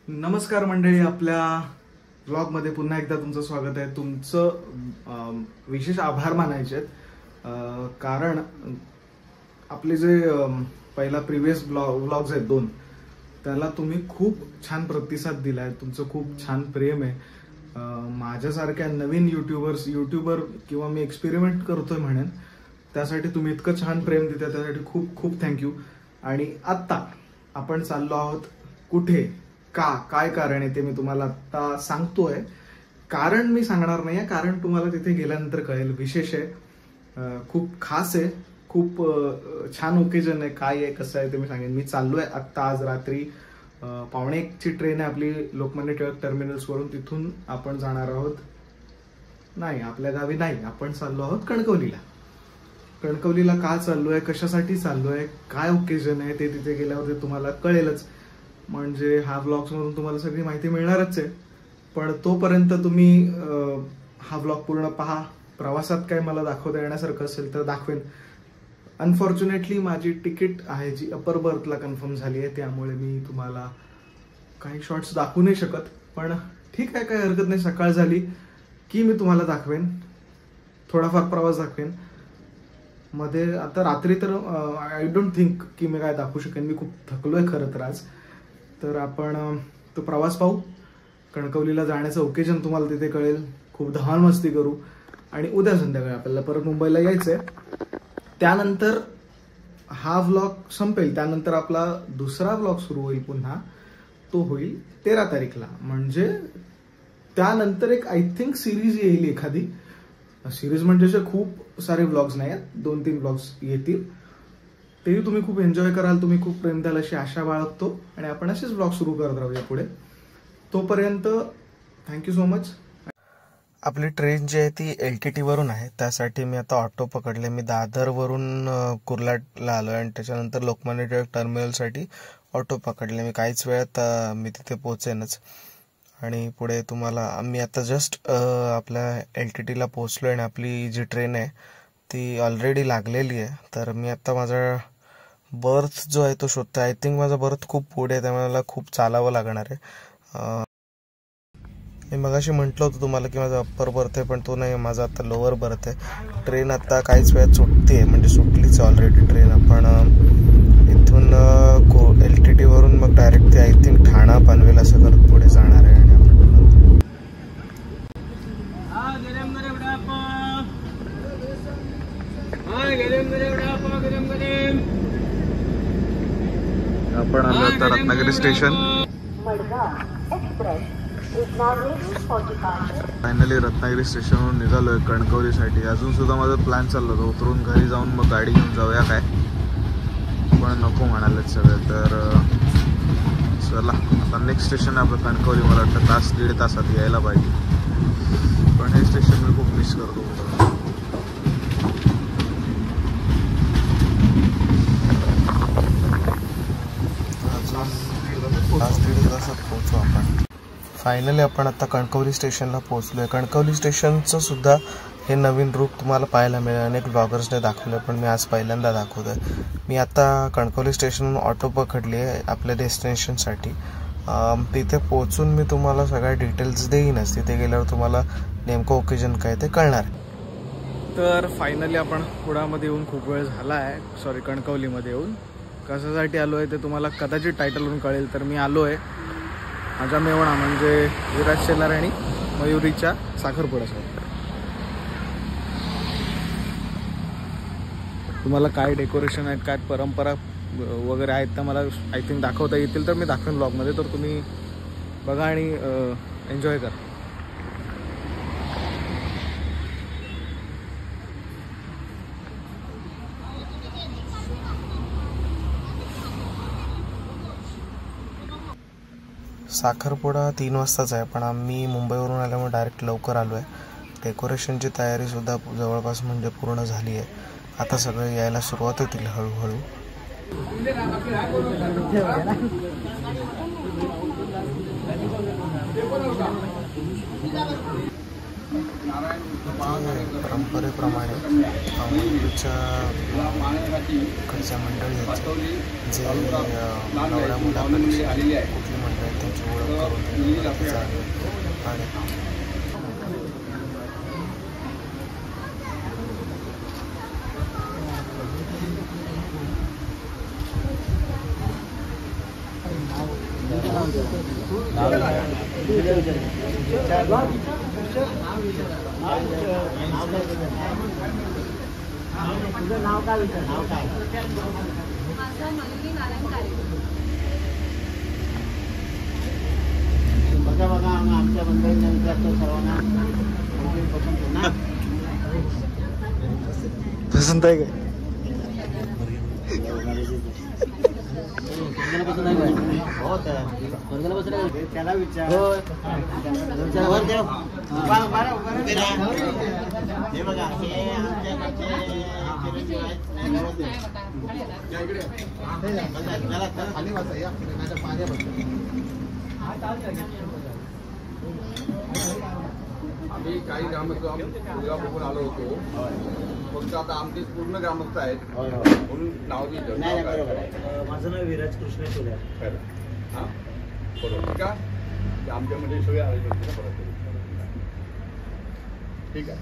नमस्कार मंडळी, आपल्या व्लॉगमध्ये पुन्हा एकदा तुमचं स्वागत आहे. तुमचं विशेष आभार मानायचे आहेत, कारण आपले जे पहिला प्रिव्हियस व्लॉग्स आहेत 2, त्याला तुम्ही खूप छान प्रतिसाद दिलाय. तुमचं खूप छान प्रेम आहे. माझ्यासारख्या नवीन युट्यूबर किंवा मी एक्सपेरिमेंट करतोय म्हणेन, त्यासाठी तुम्ही इतकं छान प्रेम देता, त्यासाठी खूप खूप थँक्यू. आणि आत्ता आपण चाललो आहोत कुठे, काय कारण आहे ते मी तुम्हाला आता सांगतोय. कारण मी सांगणार नाहीये, कारण तुम्हाला तिथे गेल्यानंतर कळेल. विशेष आहे, खूप खास आहे, खूप छान ओकेजन आहे. काय आहे कसं आहे ते मी सांगेन. मी चाललोय आत्ता, आज रात्री 1:15ची ट्रेन आहे आपली लोकमान्य टिळक टर्मिनल्स वरून. तिथून आपण जाणार आहोत, नाही आपल्या गावी नाही, आपण चाललो आहोत कणकवलीला. कणकवलीला का चाललोय, कशासाठी चाललोय, काय ओकेजन आहे ते तिथे गेल्यावर तुम्हाला कळेलच. म्हणजे हा व्लॉग्स मधून तुम्हाला सगळी माहिती मिळणारच आहे. पण तोपर्यंत तुम्ही हा व्लॉग पूर्ण पहा. प्रवासात काय मला दाखवता येण्यासारखं असेल तर दाखवेन. अनफॉर्च्युनेटली माझी तिकीट आहे जी अपर बर्थला कन्फर्म झाली आहे, त्यामुळे मी तुम्हाला काही शॉर्ट्स दाखवू नाही शकत. पण ठीक आहे, काही हरकत नाही. सकाळ झाली की मी तुम्हाला दाखवेन, थोडाफार प्रवास दाखवेन. मध्ये आता रात्री तर आय डोंट थिंक की मी काय दाखवू शकेन. मी खूप थकलोय खरं तर आज. तर आपण तो प्रवास पाहू. कणकवलीला जाण्याचं ओकेजन तुम्हाला तिथे कळेल. खूप धमाल मस्ती करू. आणि उद्या संध्याकाळी आपल्याला परत मुंबईला यायचंय. त्यानंतर हा व्लॉग संपेल, त्यानंतर आपला दुसरा व्लॉग सुरू होईल पुन्हा. तो होईल 13 तारीखला. म्हणजे त्यानंतर एक आय थिंक सिरीज येईल एखादी. सिरीज म्हणजे असे खूप सारे व्लॉग्स नाही आहेत, 2-3 व्लॉग्स येतील. तेही तुम्ही खूप एन्जॉय कराल, तुम्ही खूप प्रेम द्याल अशी आशा बाळगतो. आणि आपण असेच व्लॉग सुरू करत राहूया पुढे. तोपर्यंत थँक्यू सो मच. आपली ट्रेन जी आहे ती LTT वरून आहे, त्यासाठी मी आता ऑटो पकडले. मी दादरवरून कुर्लाला आलो आणि त्याच्यानंतर लोकमान्य टिळक टर्मिनलसाठी ऑटो पकडले. मी काहीच वेळात मी तिथे पोहोचेनच. आणि पुढे तुम्हाला मी आता जस्ट आपल्या LTTला पोहोचलो आणि आपली जी ट्रेन आहे ती ऑलरेडी लागलेली आहे. तर मी आता माझा बर्थ जो आहे तो शोधतोय. आय थिंक माझा बर्थ खूप पुढे आहे, त्यामुळे मला खूप चालावं लागणार आहे. मी मगाशी म्हटलं होतं तुम्हाला की माझा अप्पर बर्थ आहे, पण तो नाही, माझा आता लोअर बर्थ आहे. ट्रेन आता काहीच वेळात सुटते, म्हणजे सुटलीच ऑलरेडी ट्रेन. आपण इथून LTT वरून मग डायरेक्ट ते आय थिंक ठाणा पनवेल असं करत पुढे जाणार आहे. आणि आपण आलो आता रत्नागिरी स्टेशन. फायनली रत्नागिरी स्टेशनवरून निघालोय कणकवलीसाठी. अजून सुद्धा माझा प्लॅन चालला होता उतरून घरी जाऊन मग गाडी घेऊन जाऊया काय, पण नको म्हणालेत सगळे. तर चला, आता नेक्स्ट स्टेशन आहे आपलं कणकवली. मला वाटतं 1-1.5 तासात यायला पाहिजे, पण हे स्टेशन मी खूप मिस करतो. अजून 1.5 तासात पोहोचू आपण. फायनली आपण आता कणकवली स्टेशनला पोहोचलोय. कणकवली स्टेशनचं सुद्धा हे नवीन रूप तुम्हाला पाहायला मिळेल. अनेक ब्लॉगर्सने दाखवलं, पण मी आज पहिल्यांदा दाखवतोय. मी आता कणकवली स्टेशनवरून ऑटो पकडली आहे आपल्या डेस्टिनेशनसाठी. तिथे पोहोचून मी तुम्हाला सगळ्या डिटेल्स देईनच. तिथे गेल्यावर तुम्हाला नेमकं ओकेजन काय ते कळणार. तर फायनली आपण कुडामध्ये येऊन खूप वेळ झाला आहे. सॉरी, कणकवलीमध्ये येऊन. कशासाठी आलो आहे ते तुम्हाला कदाचित टायटलवरून कळेल. तर मी आलो आहे माझा मेवणा म्हणजे विराज शेलार आणि मयुरीच्या साखरपुड्यासाठी. तुम्हाला काय डेकोरेशन आहेत, काय परंपरा वगैरे आहेत तर मला आय थिंक दाखवता येतील, तर मी दाखवेन ब्लॉगमध्ये. तर तुम्ही बघा आणि एन्जॉय करा. साखरपुडा 3 वाजताच आहे, पण आम्ही मुंबईवरून आल्यामुळे डायरेक्ट लवकर आलो आहे. डेकोरेशनची तयारीसुद्धा जवळपास म्हणजे पूर्ण झाली आहे. आता सगळं यायला सुरुवात होतील हळूहळू. परंपरेप्रमाणे कडच्या मंडळी आहेत जे नवऱ्या मुलाकडची कुठली मंडळी त्यांची ओळख तुझं नाव काय विचार? नाव काय? माझं मयुरी नारायण काळे. बघा बघा आमच्या बंधूंना विचारतो सर्वांना पसंत ना पसंत आहे काय? त्याला विचार हे बघा हे आम्ही काही ग्रामस्थ बघून आलो होतो. फक्त आता आमचे पूर्ण ग्रामस्थ आहेत म्हणून नाव दिलं. माझं नाव विराज कृष्ण सोल्या. हां बरोबर का आमच्यामध्ये सगळे आले परत. ठीक आहे.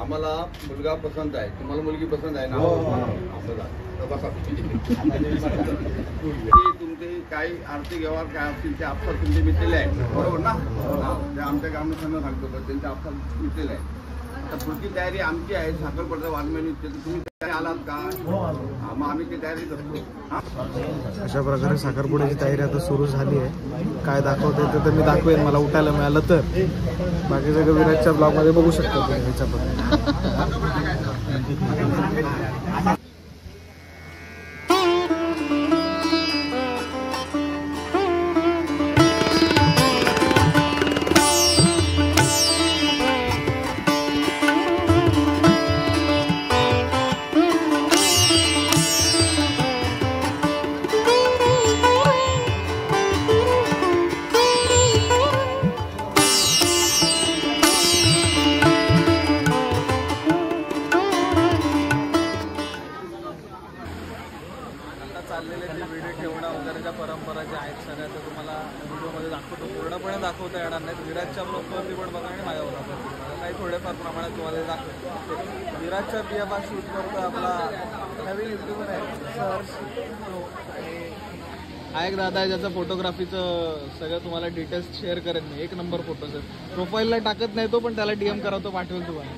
आम्हाला मुलगा पसंत आहे. तुम्हाला मुलगी पसंत आहे ना? बसा. तुमचे काही आर्थिक व्यवहार काय असतील ते आपसात तुमचे मिटलेले आहे बरोबर ना? ते आमच्या ग्रामस्थांना सांगतो तर त्यांचे आपसात मिटलेले आहे. आता पुढची तयारी आमची आहे. साखरपडचा वाघमेळी तुम्ही तयारी आलात का? मग आम्ही ते तयारीत असतो. अशा प्रकारे साखरपुड्याची तयारी आता सुरू झाली आहे. काय दाखवता येतं तर मी दाखवेन, मला उठायला मिळालं तर. बाकी सगळं विराजच्या ब्लॉगमध्ये बघू शकता तुम्ही ह्याच्याबद्दल. चाललेले जे व्हिडिओ ठेवणं वगैरे ज्या परंपरा ज्या आहेत सगळ्या त्या तुम्हाला व्हिडिओमध्ये दाखवतो. पूर्णपणे दाखवता येणार नाहीत. विराजच्या ब्लॉगवरती पण बघा आणि माझ्या ब्लॉगवरती काही थोडेफार प्रमाणात तुम्हाला दाखवतो. विराजच्या बियाबा शूट करतो आपला नवीन यूट्यूबर आहे सर्च. हा एक दादा आहे ज्याचं फोटोग्राफीचं सगळं तुम्हाला डिटेल्स शेअर करेन मी. एक नंबर फोटोज आहेत. प्रोफाईलला टाकत नाही तो, पण त्याला DM करा, तो पाठवेल तुम्हाला.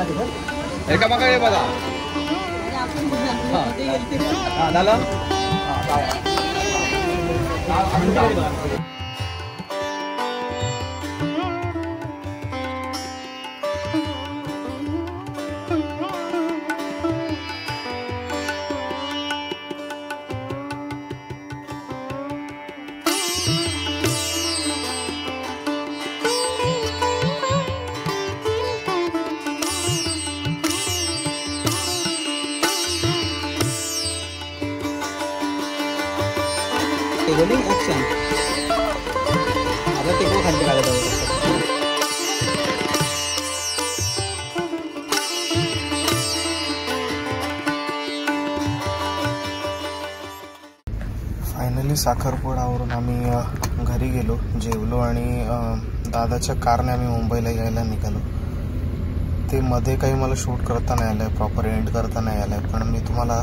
एका मागे बघा झालं रोलिंग ॲक्शन आता ते खाली काढत आहोत. फायनली साखरपुड्यावरून आम्ही घरी गेलो, जेवलो आणि दादाच्या कारने आम्ही मुंबईला यायला निघालो. ते मध्ये काही मला शूट करता नाही आलं आहे, प्रॉपर एंड करता नाही आलं आहे. पण मी तुम्हाला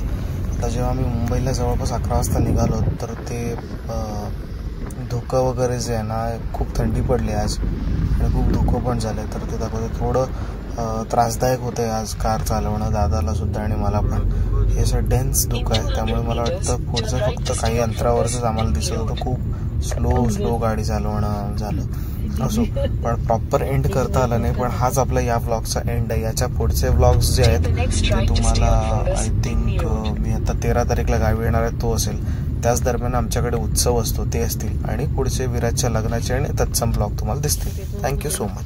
आता जेव्हा आम्ही मुंबईला जवळपास 11 वाजता निघालो तर ते धुकं वगैरे जे आहे ना, खूप थंडी पडली आज आणि खूप धुकं पण झालं आहे. तर ते दाखवते थोडं त्रासदायक होतं आहे आज कार चालवणं दादाला सुद्धा आणि मला पण. हे असं डेन्स धुकं आहे, त्यामुळे मला वाटतं पुढचं फक्त काही अंतरावरच आम्हाला दिसत होतं. खूप स्लो गाडी चालवणं झालं. असो, पण प्रॉपर एंड करता आलं नाही. पण हाच आपला या व्लॉगचा एंड आहे. याच्या पुढचे व्लॉग्स जे आहेत ते तुम्हाला आय थिंक मी आता 13 तारीखला गावी येणार आहे तो असेल. त्याच दरम्यान आमच्याकडे उत्सव असतो ते असतील आणि पुढचे विराजच्या लग्नाचे आणि तत्सम व्लॉग तुम्हाला दिसतील. Thank you so much.